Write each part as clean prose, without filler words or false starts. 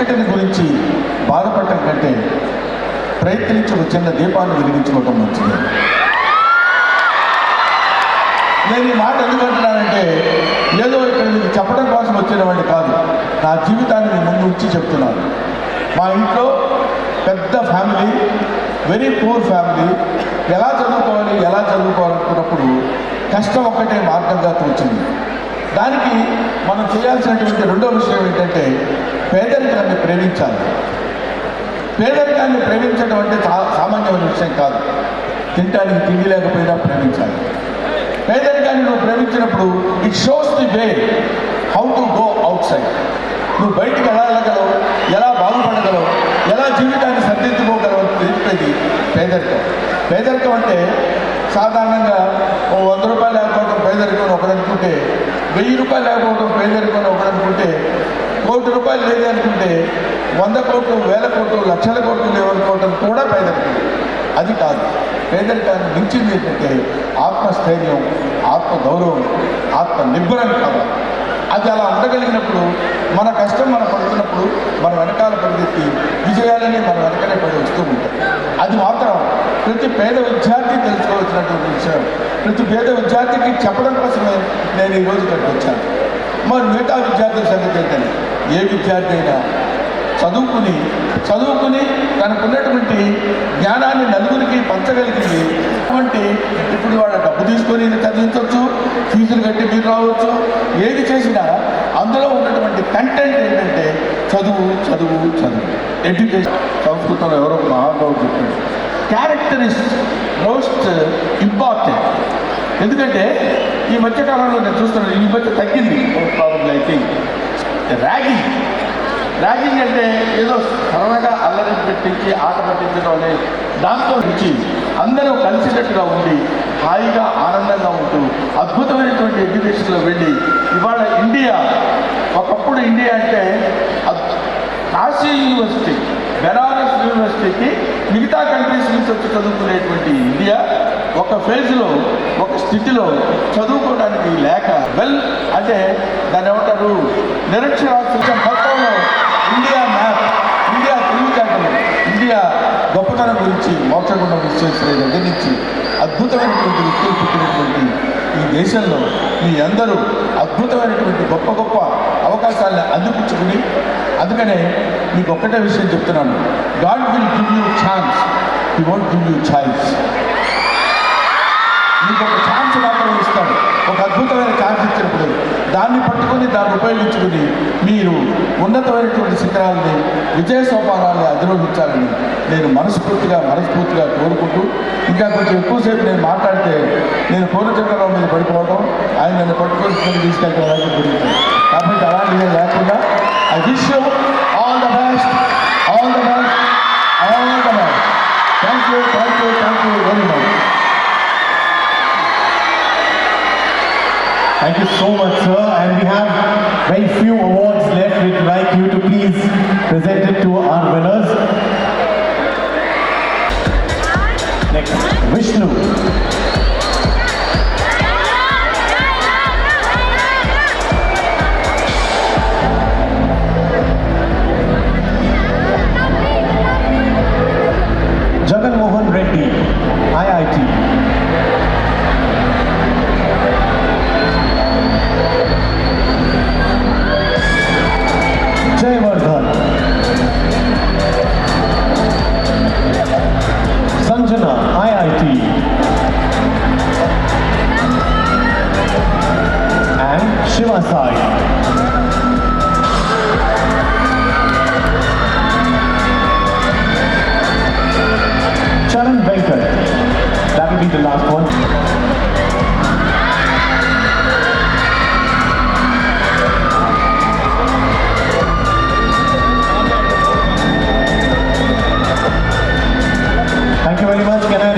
చీకటిని గురించి బాధపడటం కంటే ప్రయత్నించి ఒక చిన్న దీపాన్ని వెలిగించుకోవటం మంచిది. నేను ఈ మాట ఎందుకంటున్నానంటే ఏదో ఇక్కడ మీకు చెప్పడం కోసం వచ్చినవాడిని కాదు, నా జీవితాన్ని మీ ముందు ఉంచి చెప్తున్నాను. మా ఇంట్లో పెద్ద ఫ్యామిలీ, వెరీ పూర్ ఫ్యామిలీ. ఎలా చదువుకోవాలనుకున్నప్పుడు కష్టం ఒక్కటే మార్గంగా తోచింది. దానికి మనం చేయాల్సినటువంటి రెండో విషయం ఏంటంటే పేదరికాన్ని ప్రేమించాలి. పేదరికాన్ని ప్రేమించడం అంటే సామాన్యమైన విషయం కాదు. తినడానికి తిండి లేకపోయినా ప్రేమించాలి. పేదరికాన్ని నువ్వు ప్రేమించినప్పుడు it shows the way how to go outside. నువ్వు బయటికి ఎలా వెళ్ళగలవు, ఎలా బాగుపడగలవు, ఎలా జీవితాన్ని సరిదిద్దుకోగలవు తెలిపేది పేదరికం. పేదరికం అంటే సాధారణంగా ఓ 100 రూపాయలు లేకపోవడం పేదరికం ఒకడనుకుంటే, 1000 రూపాయలు లేకపోవడం పేదరికం ఒకడనుకుంటే, 1 కోటి రూపాయలు లేదు అనుకుంటే 100 కోట్లు, 1000 కోట్లు, లక్షల కోట్లు లేవనుకోవడం కూడా పేదరికం. అది కాదు. పేదరికాన్ని మించింది ఏంటంటే ఆత్మస్థైర్యం, ఆత్మగౌరవం, ఆత్మ నిబ్బరం కావాలి. అది అలా ఉండగలిగినప్పుడు మన కష్టం మనం పడుతున్నప్పుడు మన వెనకాల పరిగెత్తి విజయాలని మన వెనకనే పడి వస్తూ ఉంటాయి. అది మాత్రం ప్రతి పేద విద్యార్థి తెలుసుకోవాల్సినటువంటి విషయం. ప్రతి పేద విద్యార్థికి చెప్పడం కోసమే నేను ఈరోజు ఇక్కడికి వచ్చాను. మరి మిగతా విద్యార్థుల సంగతి ఏంటంటే ఏ విద్యార్థి అయినా చదువుకుని తనకున్నటువంటి జ్ఞానాన్ని నలుగురికి పంచగలిగింది. అంటే ఇప్పుడు వాళ్ళ డబ్బు తీసుకొని చదివించవచ్చు, ఫీజులు కట్టి మీరు రావచ్చు. ఏది చేసినా అందులో ఉన్నటువంటి కంటెంట్ ఏంటంటే చదువు. ఎడ్యుకేషన్. సంస్కృతంలో ఎవరో మహానుభావుడు చెప్పాడు, క్యారెక్టర్ ఇస్ మోస్ట్ ఇంపార్టెంట్. ఎందుకంటే ఈ మధ్యకాలంలో నేను చూస్తున్నాను, ఈ మధ్య తగ్గింది ప్రాబ్లం. ఐ థింక్ ర్యాగింగ్ అంటే ఏదో సరళంగా అల్లరి పెట్టించి ఆట పట్టించడం అనే దాంతో నుంచి అందరూ కలిసినట్టుగా ఉండి హాయిగా ఆనందంగా ఉంటూ అద్భుతమైనటువంటి ఎడ్యుకేషన్లో వెళ్ళి ఇవాళ ఇండియా, ఒకప్పుడు ఇండియా అంటే కాశీ యూనివర్సిటీ, బెనారస్ యూనివర్సిటీకి మిగతా కంట్రీస్ నుంచి వచ్చి చదువుకునేటువంటి ఇండియా ఒక ఫేజ్లో, ఒక స్థితిలో చదువుకోవడానికి లేక అంటే దాన్ని ఏమంటారు, నిరక్షరాస్యత మొత్తంలో ఇండియా మ్యాప్, ఇండియా తెలివితేటలు, ఇండియా గొప్పతనం గురించి మోక్షగుండం విశ్వేశ్వరయ్య దగ్గర నుంచి అద్భుతమైనటువంటి వ్యక్తులు పుట్టినటువంటి ఈ దేశంలో మీ అందరూ అద్భుతమైనటువంటి గొప్ప అవకాశాలను అందిపుచ్చుకుని, అందుకనే మీకు ఒక్కటే విషయం చెప్తున్నాను, God will give you chance, he won't give you choice. మీకు ఒక ఛాన్స్ మాత్రమే ఇస్తాడు. ఒక అద్భుతమైన ఛాన్స్ ఇచ్చినప్పుడు దాన్ని పట్టుకొని దాన్ని ఉపయోగించుకుని మీరు ఉన్నతమైనటువంటి శిఖరాలని, విజయ సోపానాన్ని అధిరోహించాలని నేను మనస్ఫూర్తిగా కోరుకుంటూ, ఇంకా కొంచెం ఎక్కువసేపు నేను మాట్లాడితే నేను పూర్ణచంద్రరావు మీద పడిపోవడం, ఆయన నన్ను పట్టుకొని తీసుకెళ్ళడం అలాగే జరుగుతుంది. కాబట్టి అలాంటివి లేకుండా I wish you all the best. Thank you very much. Thank you so much, sir. And we have very few awards left. We'd like you to please present it to our winners. Next, Vishnu. Jagan Mohan Reddy, IIT. Jayavardhan. Sanjana, IIT. And Shiva Sai. Charan Venkat. That will be the last one. Thank you very much. Can I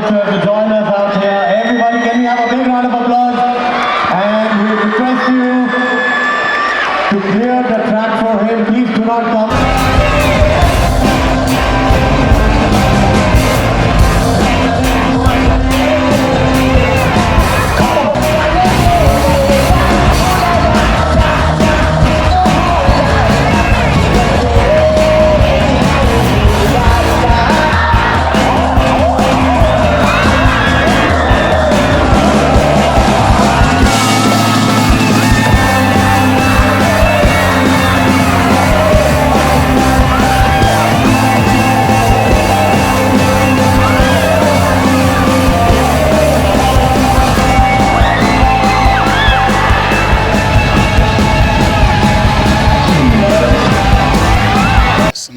sponsor to join us out here. Everybody, can we have a big round of applause? And we request you to clear the track for him. Please do not come.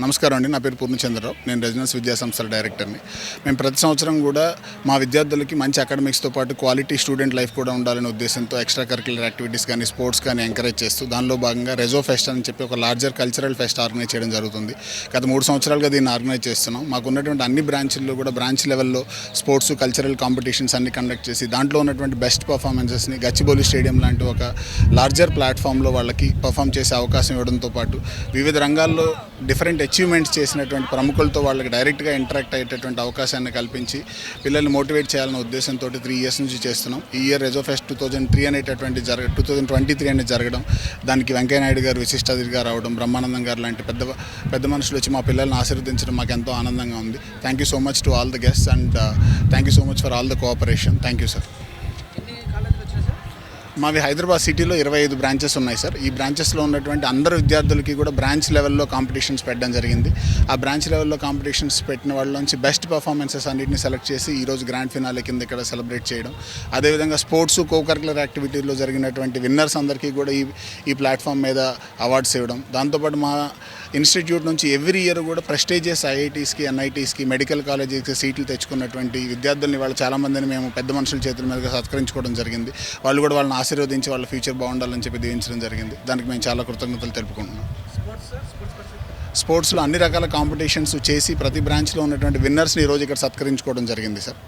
నమస్కారం అండి, నా పేరు పూర్ణచంద్రరావు. నేను residence విద్యా సంస్థల డైరెక్టర్ని. మేము ప్రతి సంవత్సరం కూడా మా విద్యార్థులకి మంచి అకాడమిక్స్తో పాటు క్వాలిటీ స్టూడెంట్ లైఫ్ కూడా ఉండాలనే ఉద్దేశంతో ఎక్స్ట్రా కరిక్యులర్ యాక్టివిటీస్ కానీ స్పోర్ట్స్ కానీ ఎంకరేజ్ చేస్తూ దానిలో భాగంగా రెజో ఫెస్ట్ అని చెప్పి ఒక లార్జర్ కల్చరల్ ఫెస్ట్ ఆర్గనైజ్ చేయడం జరుగుతుంది. గత 3 సంవత్సరాలుగా దీన్ని ఆర్గనైజ్ చేస్తున్నాం. మాకు ఉన్నటువంటి అన్ని బ్రాంచ్ల్లో కూడా బ్రాంచ్ లెవెల్లో స్పోర్ట్స్ కల్చరల్ కాంపిటీషన్స్ అన్ని కండక్ట్ చేసి దాంట్లో ఉన్నటువంటి బెస్ట్ పర్ఫార్మెన్సెస్ని గచ్చిబౌలి స్టేడియం లాంటి ఒక లార్జర్ ప్లాట్ఫామ్లో వాళ్ళకి పర్ఫామ్ చేసే అవకాశం ఇవ్వడంతో పాటు వివిధ రంగాల్లో డిఫరెంట్ అచీవ్మెంట్స్ చేసినటువంటి ప్రముఖులతో వాళ్ళకి డైరెక్ట్గా ఇంటరాక్ట్ అయ్యేటటువంటి అవకాశాన్ని కల్పించి పిల్లల్ని మోటివేట్ చేయాలనే ఉద్దేశంతో 3 ఇయర్స్ నుంచి చేస్తున్నాం. ఈ ఇయర్ రెజో ఫెస్ట్ 2023 అనేటటువంటి 2023 అనేది జరగడం, దానికి వెంకయ్యనాయుడు గారు విశిష్ట అతిథిగా రావడం, బ్రహ్మానందం గారు లాంటి పెద్ద మనుషులు వచ్చి మా పిల్లల్ని ఆశీర్వదించడం మాకు ఎంతో ఆనందంగా ఉంది. Thank you so much to all the guests and thank you so much for all the cooperation. Thank you sir. మావి హైదరాబాద్ సిటీలో 25 బ్రాంచెస్ ఉన్నాయి సార్. ఈ బ్రాంచెస్లో ఉన్నటువంటి అందరు విద్యార్థులకి కూడా బ్రాంచ్ లెవెల్లో కాంపిటీషన్స్ పెట్టడం జరిగింది. ఆ బ్రాంచ్ లెవెల్లో కాంపిటీషన్స్ పెట్టిన వాళ్ళలోంచి బెస్ట్ పర్ఫార్మెన్సెస్ అన్నింటినీ సెలెక్ట్ చేసి ఈరోజు గ్రాండ్ ఫినాలే కింద ఇక్కడ సెలబ్రేట్ చేయడం, అదేవిధంగా స్పోర్ట్స్ కోకరికులర్ యాక్టివిటీలో జరిగినటువంటి విన్నర్స్ అందరికీ కూడా ఈ ప్లాట్ఫామ్ మీద అవార్డ్స్ ఇవ్వడం. దాంతోపాటు మా ఇన్స్టిట్యూట్ నుంచి ఎవ్రీ ఇయర్ కూడా ప్రెస్టీజియస్ ఐఐటీస్కి, ఎన్ఐటీస్కి, మెడికల్ కాలేజెస్కి సీట్లు తెచ్చుకున్నటువంటి విద్యార్థుల్ని వాళ్ళు చాలామందిని మేము పెద్ద మనుషుల చేతుల మీదుగా సత్కరించుకోవడం జరిగింది. వాళ్ళు కూడా వాళ్ళని ఆశీర్వదించి వాళ్ళ ఫ్యూచర్ బాగుండాలని చెప్పి దీవించడం జరిగింది. దానికి మేము చాలా కృతజ్ఞతలు తెలుపుకుంటున్నాం. స్పోర్ట్స్లో అన్ని రకాల కాంపిటీషన్స్ చేసి ప్రతి బ్రాంచ్లో ఉన్నటువంటి విన్నర్స్ని ఈరోజు ఇక్కడ సత్కరించుకోవడం జరిగింది సార్.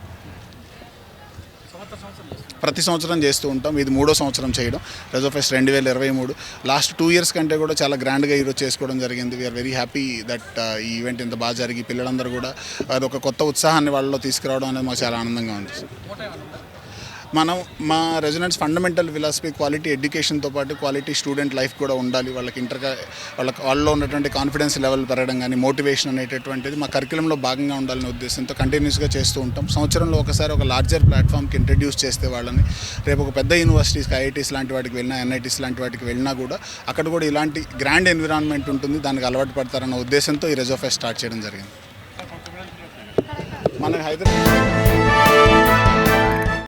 ప్రతి సంవత్సరం చేస్తూ ఉంటాం. ఇది 3వ సంవత్సరం చేయడం. రెజో ఫెస్ట్ 2023 లాస్ట్ 2 ఇయర్స్ కంటే కూడా చాలా గ్రాండ్గా ఈరోజు చేసుకోవడం జరిగింది. వీఆర్ వెరీ హ్యాపీ దట్ ఈ ఈవెంట్ ఇంత బాగా జరిగి పిల్లలందరూ కూడా అదొక కొత్త ఉత్సాహాన్ని వాళ్ళలో తీసుకురావడం అనేది మాకు చాలా ఆనందంగా ఉంది. మనం మా రెసిడెన్స్ ఫండమెంటల్ ఫిలాసఫీ క్వాలిటీ ఎడ్యుకేషన్తో పాటు క్వాలిటీ స్టూడెంట్ లైఫ్ కూడా ఉండాలి. వాళ్ళలో ఉన్నటువంటి కాన్ఫిడెన్స్ లెవెల్ పెరగడం కానీ మోటివేషన్ అనేటటువంటిది మా కరికులంలో భాగంగా ఉండాలనే ఉద్దేశంతో కంటిన్యూస్గా చేస్తూ ఉంటాం. సంవత్సరంలో ఒకసారి ఒక లార్జర్ ప్లాట్ఫామ్కి ఇంట్రడ్యూస్ చేస్తే వాళ్ళని రేపు ఒక పెద్ద యూనివర్సిటీస్కి, ఐఐటీస్ లాంటి వాటికి వెళ్ళినా, ఎన్ఐటీస్ లాంటి వాటికి వెళ్ళినా కూడా అక్కడ కూడా ఇలాంటి గ్రాండ్ ఎన్విరాన్మెంట్ ఉంటుంది, దానికి అలవాటు పడతారన్న ఉద్దేశంతో ఈ రెజో ఫెస్ట్ స్టార్ట్ చేయడం జరిగింది. మన హైదరాబాద్